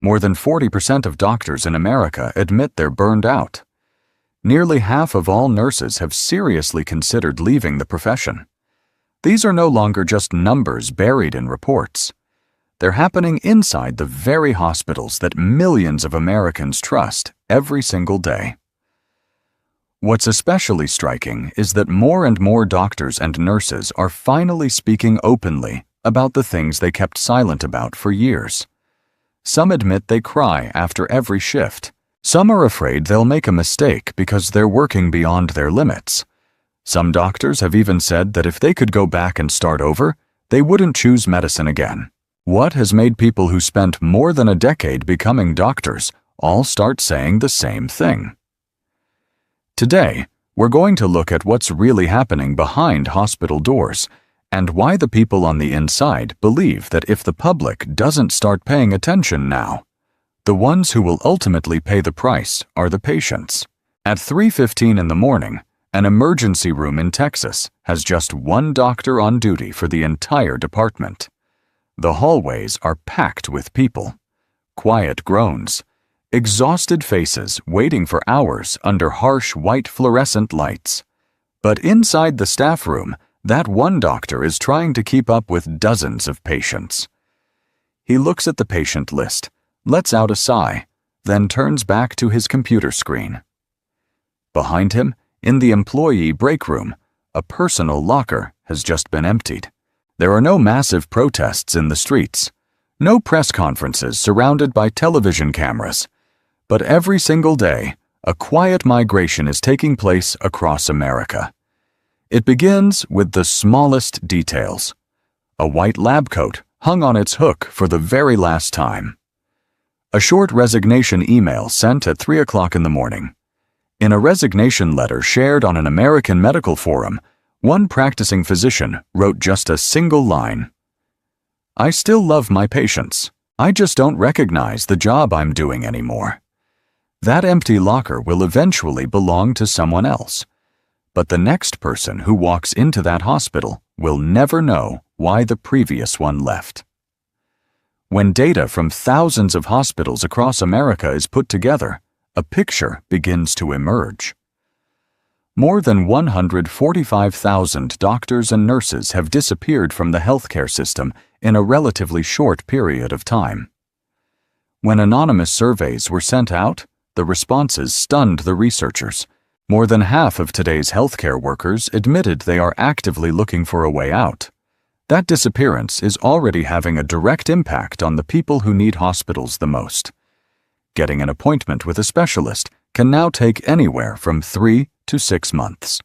More than 40% of doctors in America admit they're burned out. Nearly half of all nurses have seriously considered leaving the profession. These are no longer just numbers buried in reports. They're happening inside the very hospitals that millions of Americans trust every single day. What's especially striking is that more and more doctors and nurses are finally speaking openly about the things they kept silent about for years. Some admit they cry after every shift. Some are afraid they'll make a mistake because they're working beyond their limits. Some doctors have even said that if they could go back and start over, they wouldn't choose medicine again. What has made people who spent more than a decade becoming doctors all start saying the same thing? Today, we're going to look at what's really happening behind hospital doors and why the people on the inside believe that if the public doesn't start paying attention now, the ones who will ultimately pay the price are the patients. At 3:15 in the morning, an emergency room in Texas has just one doctor on duty for the entire department. The hallways are packed with people, quiet groans, exhausted faces waiting for hours under harsh white fluorescent lights. But inside the staff room, that one doctor is trying to keep up with dozens of patients. He looks at the patient list, lets out a sigh, then turns back to his computer screen. Behind him, in the employee break room, a personal locker has just been emptied. There are no massive protests in the streets, no press conferences surrounded by television cameras, but every single day, a quiet migration is taking place across America. It begins with the smallest details. A white lab coat hung on its hook for the very last time. A short resignation email sent at 3 o'clock in the morning. In a resignation letter shared on an American medical forum, one practicing physician wrote just a single line. "I still love my patients. I just don't recognize the job I'm doing anymore." That empty locker will eventually belong to someone else. But the next person who walks into that hospital will never know why the previous one left. When data from thousands of hospitals across America is put together, a picture begins to emerge. More than 145,000 doctors and nurses have disappeared from the healthcare system in a relatively short period of time. When anonymous surveys were sent out, the responses stunned the researchers. More than half of today's healthcare workers admitted they are actively looking for a way out. That disappearance is already having a direct impact on the people who need hospitals the most. Getting an appointment with a specialist can now take anywhere from 3 to 6 months.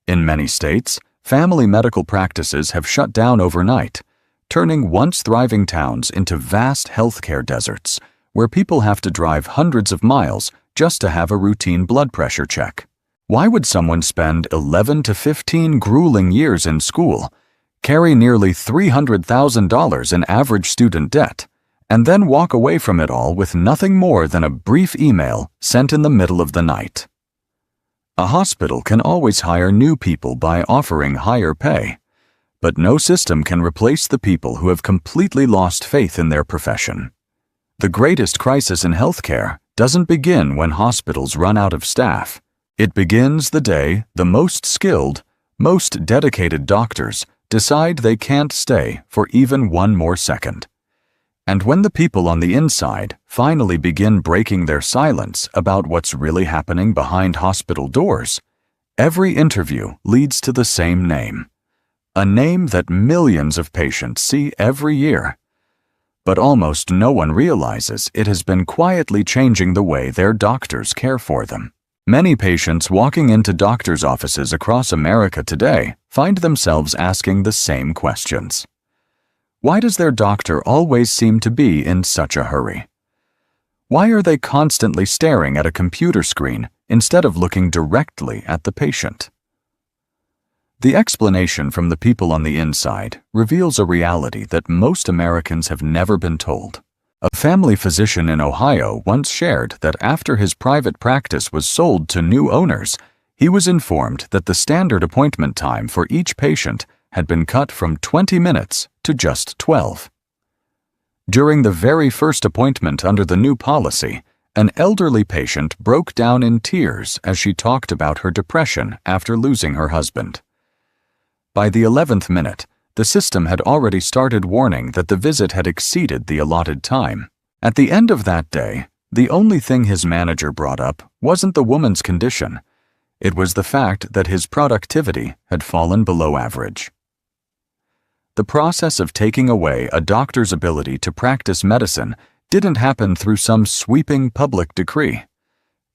In many states, family medical practices have shut down overnight, turning once thriving towns into vast healthcare deserts, where people have to drive hundreds of miles just to have a routine blood pressure check. Why would someone spend 11 to 15 grueling years in school, carry nearly $300,000 in average student debt, and then walk away from it all with nothing more than a brief email sent in the middle of the night? A hospital can always hire new people by offering higher pay, but no system can replace the people who have completely lost faith in their profession. The greatest crisis in healthcare doesn't begin when hospitals run out of staff. It begins the day the most skilled, most dedicated doctors decide they can't stay for even one more second. And when the people on the inside finally begin breaking their silence about what's really happening behind hospital doors, every interview leads to the same name, a name that millions of patients see every year. But almost no one realizes it has been quietly changing the way their doctors care for them. Many patients walking into doctors' offices across America today find themselves asking the same questions. Why does their doctor always seem to be in such a hurry? Why are they constantly staring at a computer screen instead of looking directly at the patient? The explanation from the people on the inside reveals a reality that most Americans have never been told. A family physician in Ohio once shared that after his private practice was sold to new owners, he was informed that the standard appointment time for each patient had been cut from 20 minutes to just 12. During the very first appointment under the new policy, an elderly patient broke down in tears as she talked about her depression after losing her husband. By the 11th minute, the system had already started warning that the visit had exceeded the allotted time. At the end of that day, the only thing his manager brought up wasn't the woman's condition. It was the fact that his productivity had fallen below average. The process of taking away a doctor's ability to practice medicine didn't happen through some sweeping public decree.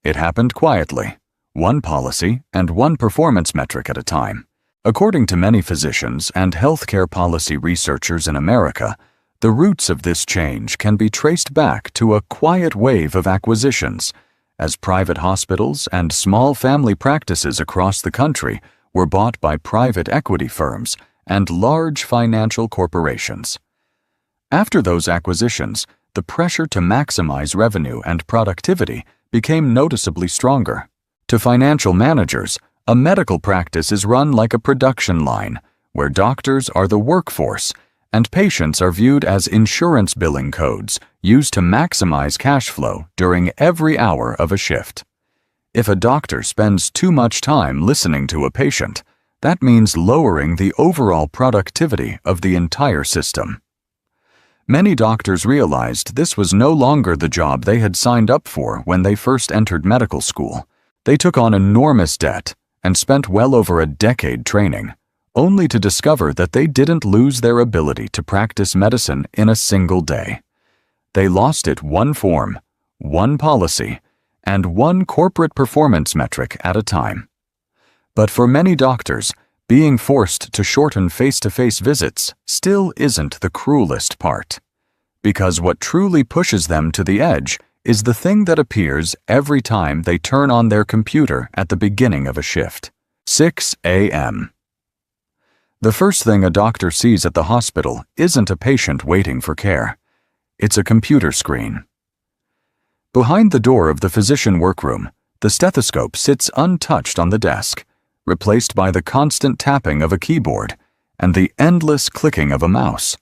It happened quietly, one policy and one performance metric at a time. According to many physicians and healthcare policy researchers in America, the roots of this change can be traced back to a quiet wave of acquisitions, as private hospitals and small family practices across the country were bought by private equity firms and large financial corporations. After those acquisitions, the pressure to maximize revenue and productivity became noticeably stronger. To financial managers, a medical practice is run like a production line, where doctors are the workforce and patients are viewed as insurance billing codes used to maximize cash flow during every hour of a shift. If a doctor spends too much time listening to a patient, that means lowering the overall productivity of the entire system. Many doctors realized this was no longer the job they had signed up for when they first entered medical school. They took on enormous debt and spent well over a decade training, only to discover that they didn't lose their ability to practice medicine in a single day. They lost it one form, one policy, and one corporate performance metric at a time. But for many doctors, being forced to shorten face-to-face visits still isn't the cruelest part, because what truly pushes them to the edge is the thing that appears every time they turn on their computer at the beginning of a shift. 6 a.m. The first thing a doctor sees at the hospital isn't a patient waiting for care. It's a computer screen. Behind the door of the physician workroom, the stethoscope sits untouched on the desk, replaced by the constant tapping of a keyboard and the endless clicking of a mouse.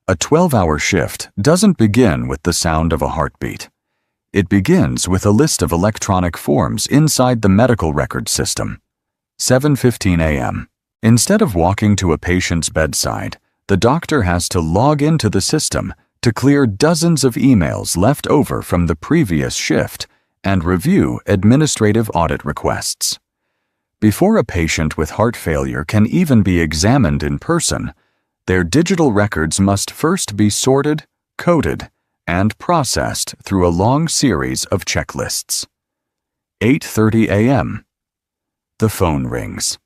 A 12-hour shift doesn't begin with the sound of a heartbeat. It begins with a list of electronic forms inside the medical record system. 7:15 a.m. Instead of walking to a patient's bedside, the doctor has to log into the system to clear dozens of emails left over from the previous shift and review administrative audit requests. Before a patient with heart failure can even be examined in person, their digital records must first be sorted, coded, and processed through a long series of checklists. 8:30 a.m. The phone rings.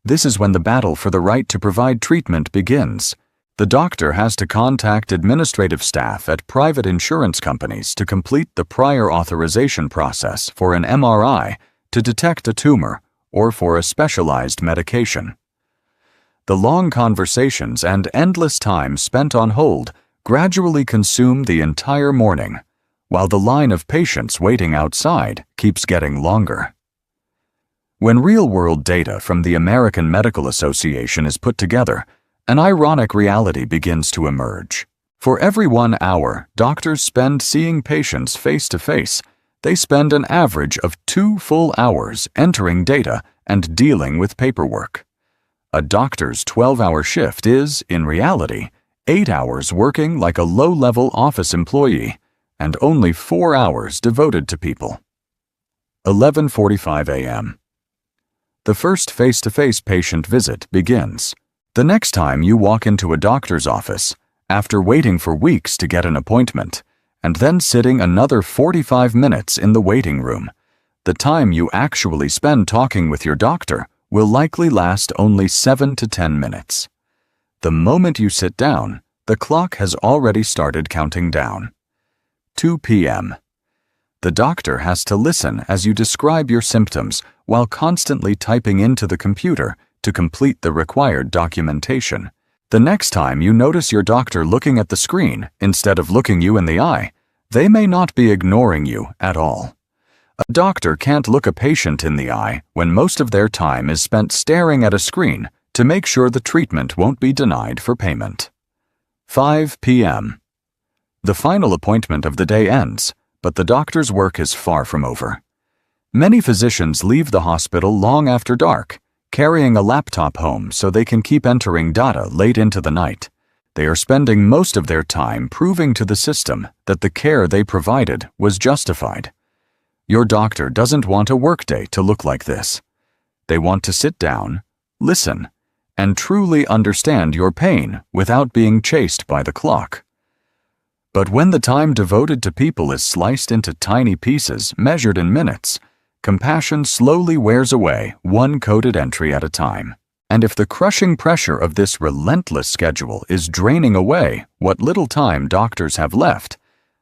This is when the battle for the right to provide treatment begins. The doctor has to contact administrative staff at private insurance companies to complete the prior authorization process for an MRI to detect a tumor or for a specialized medication. The long conversations and endless time spent on hold gradually consume the entire morning, while the line of patients waiting outside keeps getting longer. When real-world data from the American Medical Association is put together, an ironic reality begins to emerge. For every 1 hour doctors spend seeing patients face-to-face, they spend an average of 2 full hours entering data and dealing with paperwork. A doctor's 12-hour shift is, in reality, 8 hours working like a low-level office employee and only 4 hours devoted to people. 11:45 a.m. The first face-to-face patient visit begins. The next time you walk into a doctor's office, after waiting for weeks to get an appointment, and then sitting another 45 minutes in the waiting room, the time you actually spend talking with your doctor will likely last only 7 to 10 minutes. The moment you sit down, the clock has already started counting down. 2 p.m. The doctor has to listen as you describe your symptoms while constantly typing into the computer to complete the required documentation. The next time you notice your doctor looking at the screen instead of looking you in the eye, they may not be ignoring you at all. A doctor can't look a patient in the eye when most of their time is spent staring at a screen to make sure the treatment won't be denied for payment. 5 p.m. The final appointment of the day ends, but the doctor's work is far from over. Many physicians leave the hospital long after dark, carrying a laptop home so they can keep entering data late into the night. They are spending most of their time proving to the system that the care they provided was justified. Your doctor doesn't want a workday to look like this. They want to sit down, listen, and truly understand your pain without being chased by the clock. But when the time devoted to people is sliced into tiny pieces measured in minutes, compassion slowly wears away one coded entry at a time. And if the crushing pressure of this relentless schedule is draining away what little time doctors have left,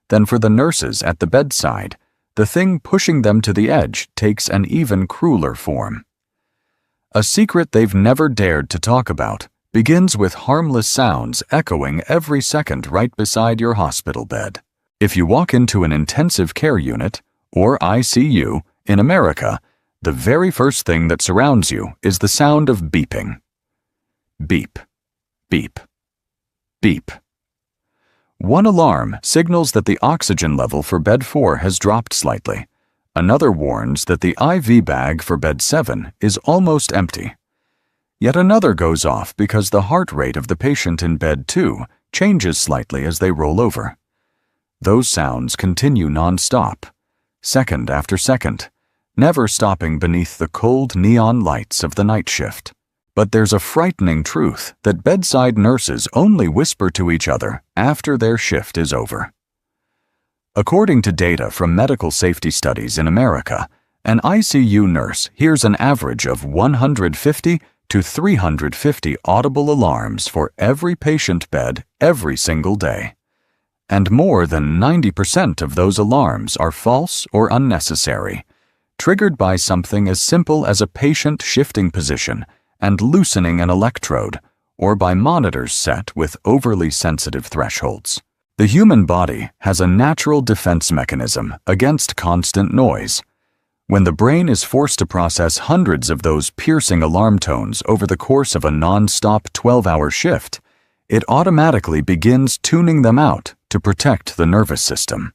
then for the nurses at the bedside, the thing pushing them to the edge takes an even crueler form. A secret they've never dared to talk about begins with harmless sounds echoing every second right beside your hospital bed. If you walk into an intensive care unit, or ICU, in America, the very first thing that surrounds you is the sound of beeping. Beep, beep, beep. One alarm signals that the oxygen level for bed 4 has dropped slightly. Another warns that the IV bag for bed 7 is almost empty. Yet another goes off because the heart rate of the patient in bed 2 changes slightly as they roll over. Those sounds continue non-stop, second after second, never stopping beneath the cold neon lights of the night shift. But there's a frightening truth that bedside nurses only whisper to each other after their shift is over. According to data from medical safety studies in America, an ICU nurse hears an average of 150 to 350 audible alarms for every patient bed every single day. And more than 90% of those alarms are false or unnecessary, triggered by something as simple as a patient shifting position and loosening an electrode, or by monitors set with overly sensitive thresholds. The human body has a natural defense mechanism against constant noise. When the brain is forced to process hundreds of those piercing alarm tones over the course of a non-stop 12-hour shift, it automatically begins tuning them out to protect the nervous system.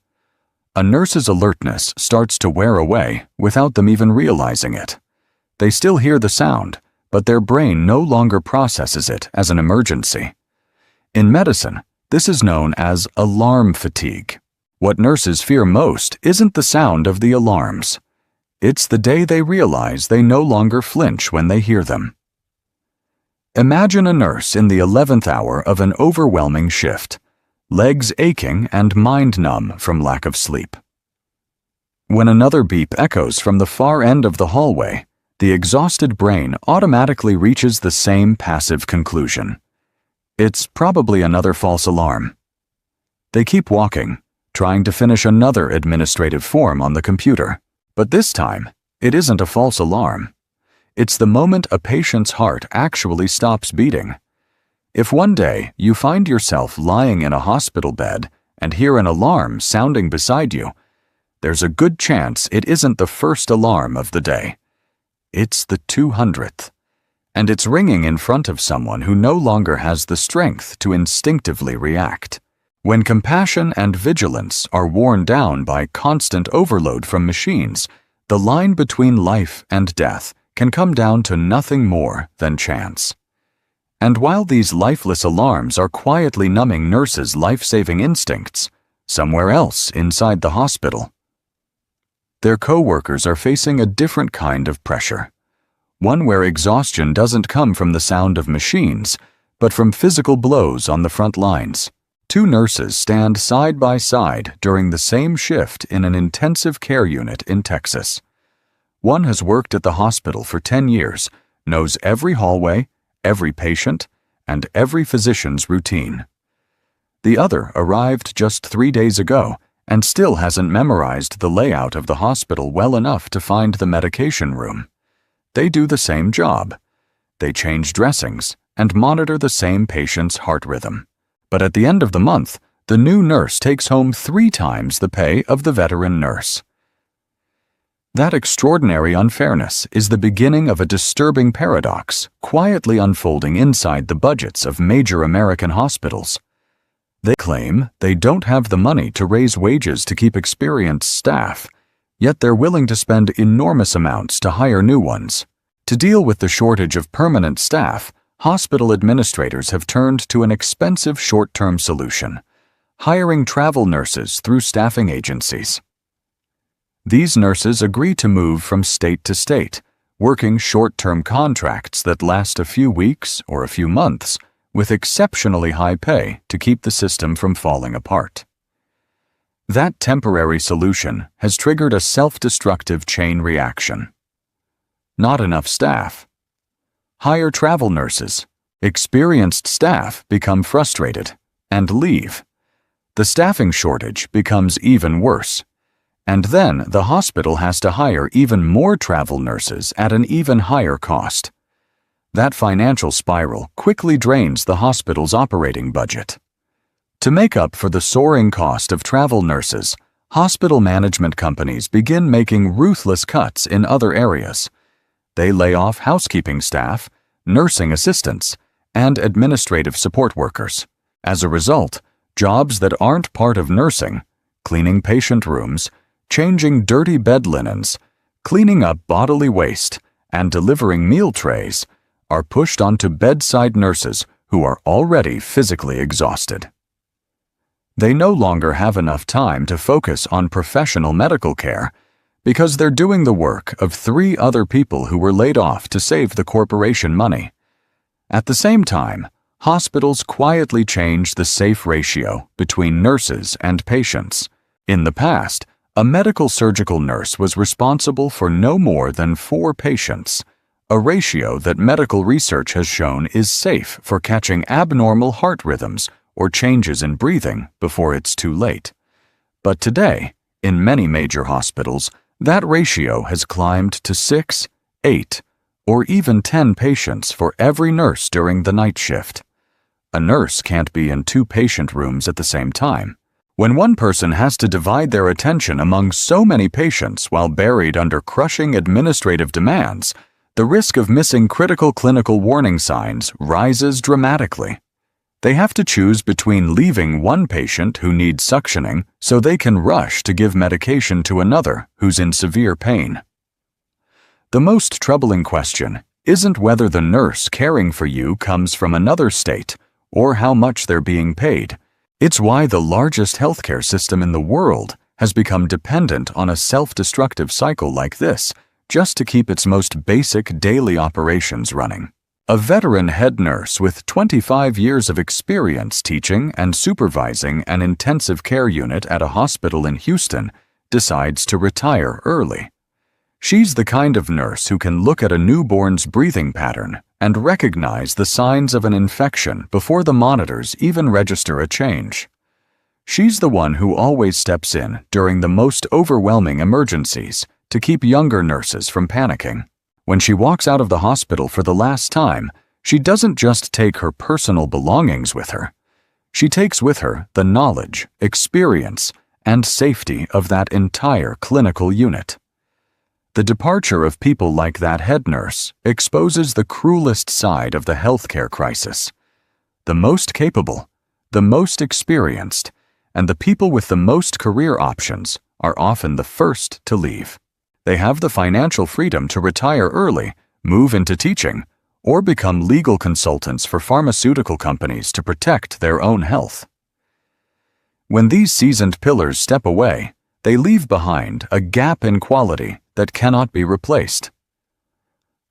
A nurse's alertness starts to wear away without them even realizing it. They still hear the sound, but their brain no longer processes it as an emergency. In medicine, this is known as alarm fatigue. What nurses fear most isn't the sound of the alarms. It's the day they realize they no longer flinch when they hear them. Imagine a nurse in the 11th hour of an overwhelming shift, legs aching and mind numb from lack of sleep. When another beep echoes from the far end of the hallway, the exhausted brain automatically reaches the same passive conclusion. It's probably another false alarm. They keep walking, trying to finish another administrative form on the computer. But this time, it isn't a false alarm. It's the moment a patient's heart actually stops beating. If one day you find yourself lying in a hospital bed and hear an alarm sounding beside you, there's a good chance it isn't the first alarm of the day. It's the 200th, and it's ringing in front of someone who no longer has the strength to instinctively react. When compassion and vigilance are worn down by constant overload from machines, the line between life and death can come down to nothing more than chance. And while these lifeless alarms are quietly numbing nurses' life-saving instincts, somewhere else inside the hospital, their co-workers are facing a different kind of pressure, one where exhaustion doesn't come from the sound of machines, but from physical blows on the front lines. Two nurses stand side by side during the same shift in an intensive care unit in Texas. One has worked at the hospital for 10 years, knows every hallway, every patient, and every physician's routine. The other arrived just 3 days ago and still hasn't memorized the layout of the hospital well enough to find the medication room. They do the same job. They change dressings and monitor the same patient's heart rhythm. But at the end of the month, the new nurse takes home 3 times the pay of the veteran nurse. That extraordinary unfairness is the beginning of a disturbing paradox quietly unfolding inside the budgets of major American hospitals. They claim they don't have the money to raise wages to keep experienced staff, yet they're willing to spend enormous amounts to hire new ones. To deal with the shortage of permanent staff, hospital administrators have turned to an expensive short-term solution: hiring travel nurses through staffing agencies. These nurses agree to move from state to state, working short-term contracts that last a few weeks or a few months, with exceptionally high pay to keep the system from falling apart. That temporary solution has triggered a self-destructive chain reaction. Not enough staff. Hire travel nurses. Experienced staff become frustrated and leave. The staffing shortage becomes even worse. And then the hospital has to hire even more travel nurses at an even higher cost. That financial spiral quickly drains the hospital's operating budget. To make up for the soaring cost of travel nurses, hospital management companies begin making ruthless cuts in other areas. They lay off housekeeping staff, nursing assistants, and administrative support workers. As a result, jobs that aren't part of nursing, cleaning patient rooms, changing dirty bed linens, cleaning up bodily waste, and delivering meal trays, are pushed onto bedside nurses who are already physically exhausted. They no longer have enough time to focus on professional medical care because they're doing the work of 3 other people who were laid off to save the corporation money. At the same time, hospitals quietly change the safe ratio between nurses and patients. In the past, a medical surgical nurse was responsible for no more than 4 patients, a ratio that medical research has shown is safe for catching abnormal heart rhythms or changes in breathing before it's too late. But today, in many major hospitals, that ratio has climbed to 6, 8, or even 10 patients for every nurse during the night shift. A nurse can't be in 2 patient rooms at the same time. When one person has to divide their attention among so many patients while buried under crushing administrative demands, the risk of missing critical clinical warning signs rises dramatically. They have to choose between leaving one patient who needs suctioning so they can rush to give medication to another who's in severe pain. The most troubling question isn't whether the nurse caring for you comes from another state or how much they're being paid. It's why the largest healthcare system in the world has become dependent on a self-destructive cycle like this just to keep its most basic daily operations running. A veteran head nurse with 25 years of experience teaching and supervising an intensive care unit at a hospital in Houston decides to retire early. She's the kind of nurse who can look at a newborn's breathing pattern and recognize the signs of an infection before the monitors even register a change. She's the one who always steps in during the most overwhelming emergencies to keep younger nurses from panicking. When she walks out of the hospital for the last time, she doesn't just take her personal belongings with her. She takes with her the knowledge, experience, and safety of that entire clinical unit. The departure of people like that head nurse exposes the cruelest side of the healthcare crisis. The most capable, the most experienced, and the people with the most career options are often the first to leave. They have the financial freedom to retire early, move into teaching, or become legal consultants for pharmaceutical companies to protect their own health. When these seasoned pillars step away, they leave behind a gap in quality that cannot be replaced.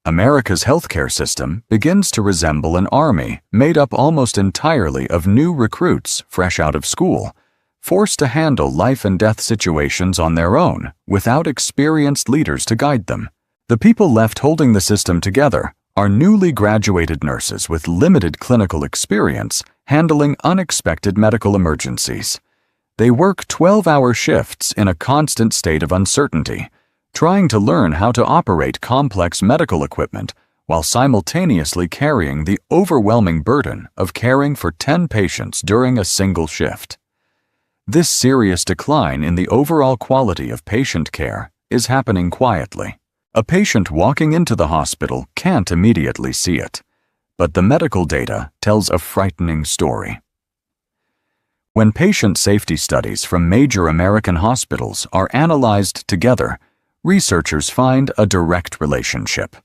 America's healthcare system begins to resemble an army made up almost entirely of new recruits fresh out of school, forced to handle life and death situations on their own without experienced leaders to guide them. The people left holding the system together are newly graduated nurses with limited clinical experience handling unexpected medical emergencies. They work 12-hour shifts in a constant state of uncertainty, trying to learn how to operate complex medical equipment while simultaneously carrying the overwhelming burden of caring for 10 patients during a single shift. This serious decline in the overall quality of patient care is happening quietly. A patient walking into the hospital can't immediately see it, but the medical data tells a frightening story. When patient safety studies from major American hospitals are analyzed together, researchers find a direct relationship.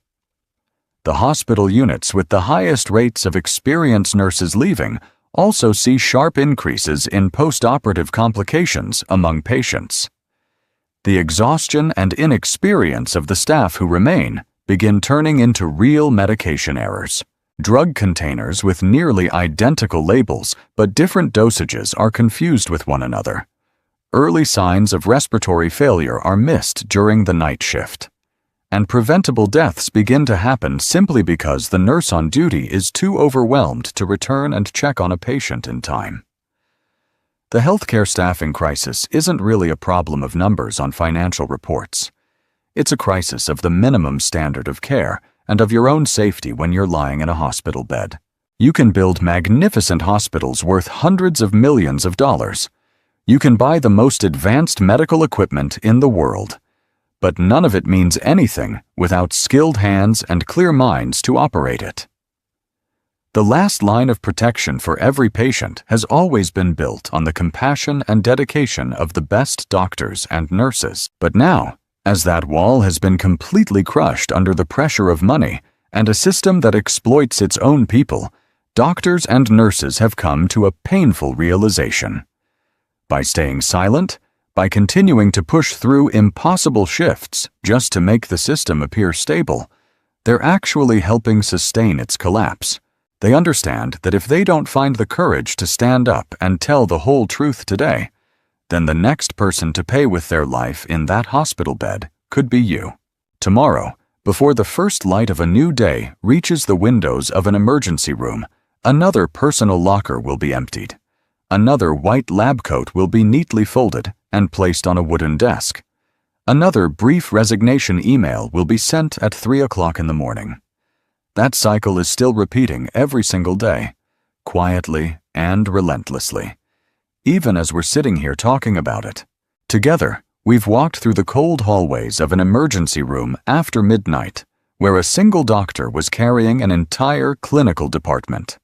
The hospital units with the highest rates of experienced nurses leaving also see sharp increases in post-operative complications among patients. The exhaustion and inexperience of the staff who remain begin turning into real medication errors. Drug containers with nearly identical labels but different dosages are confused with one another. Early signs of respiratory failure are missed during the night shift. And preventable deaths begin to happen simply because the nurse on duty is too overwhelmed to return and check on a patient in time. The healthcare staffing crisis isn't really a problem of numbers on financial reports. It's a crisis of the minimum standard of care and of your own safety when you're lying in a hospital bed. You can build magnificent hospitals worth hundreds of millions of dollars. You can buy the most advanced medical equipment in the world. But none of it means anything without skilled hands and clear minds to operate it. The last line of protection for every patient has always been built on the compassion and dedication of the best doctors and nurses. But now, as that wall has been completely crushed under the pressure of money and a system that exploits its own people, doctors and nurses have come to a painful realization. By staying silent, by continuing to push through impossible shifts just to make the system appear stable, they're actually helping sustain its collapse. They understand that if they don't find the courage to stand up and tell the whole truth today, then the next person to pay with their life in that hospital bed could be you. Tomorrow, before the first light of a new day reaches the windows of an emergency room, another personal locker will be emptied. Another white lab coat will be neatly folded and placed on a wooden desk. Another brief resignation email will be sent at 3 o'clock in the morning. That cycle is still repeating every single day, quietly and relentlessly. Even as we're sitting here talking about it. Together, we've walked through the cold hallways of an emergency room after midnight, where a single doctor was carrying an entire clinical department.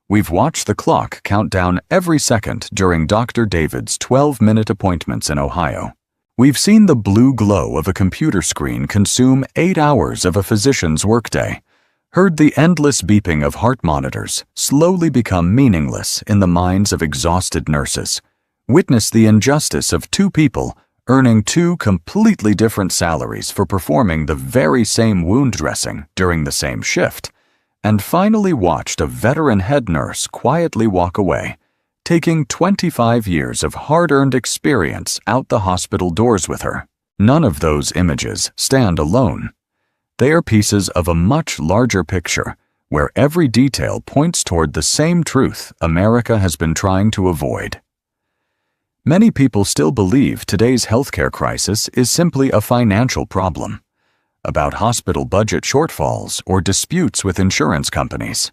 We've watched the clock count down every second during Dr. David's 12-minute appointments in Ohio. We've seen the blue glow of a computer screen consume 8 hours of a physician's workday, heard the endless beeping of heart monitors slowly become meaningless in the minds of exhausted nurses, witnessed the injustice of 2 people earning 2 completely different salaries for performing the very same wound dressing during the same shift, and finally watched a veteran head nurse quietly walk away, taking 25 years of hard-earned experience out the hospital doors with her. None of those images stand alone. They are pieces of a much larger picture where every detail points toward the same truth America has been trying to avoid. Many people still believe today's healthcare crisis is simply a financial problem, about hospital budget shortfalls or disputes with insurance companies.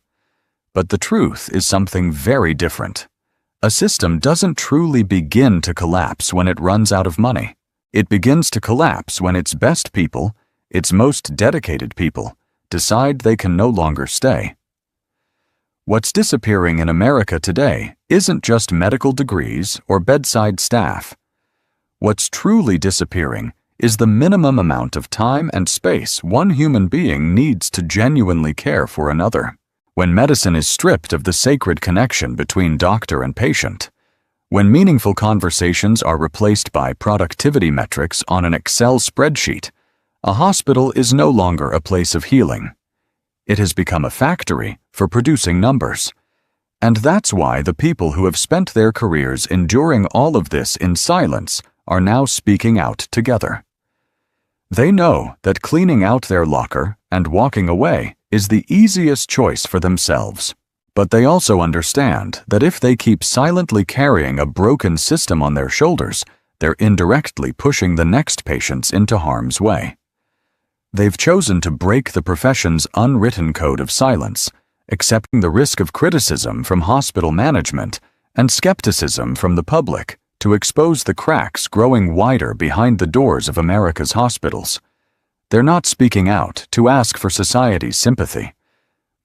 But the truth is something very different. A system doesn't truly begin to collapse when it runs out of money. It begins to collapse when its best people, its most dedicated people, decide they can no longer stay. What's disappearing in America today isn't just medical degrees or bedside staff. What's truly disappearing is the minimum amount of time and space one human being needs to genuinely care for another. When medicine is stripped of the sacred connection between doctor and patient, when meaningful conversations are replaced by productivity metrics on an Excel spreadsheet, a hospital is no longer a place of healing. It has become a factory for producing numbers. And that's why the people who have spent their careers enduring all of this in silence are now speaking out together. They know that cleaning out their locker and walking away is the easiest choice for themselves. But they also understand that if they keep silently carrying a broken system on their shoulders, they're indirectly pushing the next patients into harm's way. They've chosen to break the profession's unwritten code of silence, accepting the risk of criticism from hospital management and skepticism from the public to expose the cracks growing wider behind the doors of America's hospitals. They're not speaking out to ask for society's sympathy.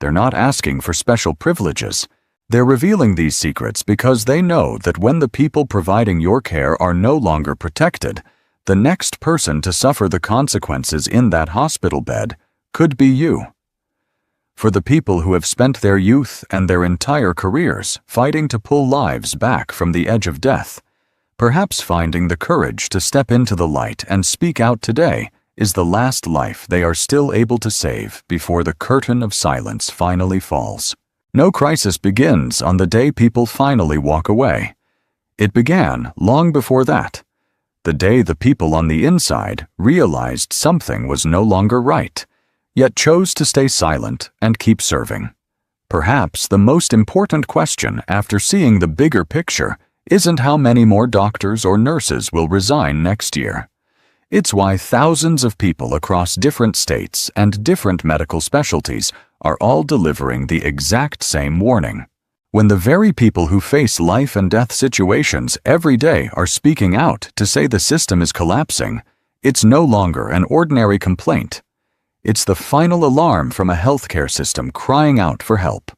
They're not asking for special privileges. They're revealing these secrets because they know that when the people providing your care are no longer protected, the next person to suffer the consequences in that hospital bed could be you. For the people who have spent their youth and their entire careers fighting to pull lives back from the edge of death, perhaps finding the courage to step into the light and speak out today is the last life they are still able to save before the curtain of silence finally falls. No crisis begins on the day people finally walk away. It began long before that, the day the people on the inside realized something was no longer right, yet chose to stay silent and keep serving. Perhaps the most important question after seeing the bigger picture isn't how many more doctors or nurses will resign next year. It's why thousands of people across different states and different medical specialties are all delivering the exact same warning. When the very people who face life and death situations every day are speaking out to say the system is collapsing, it's no longer an ordinary complaint. It's the final alarm from a healthcare system crying out for help.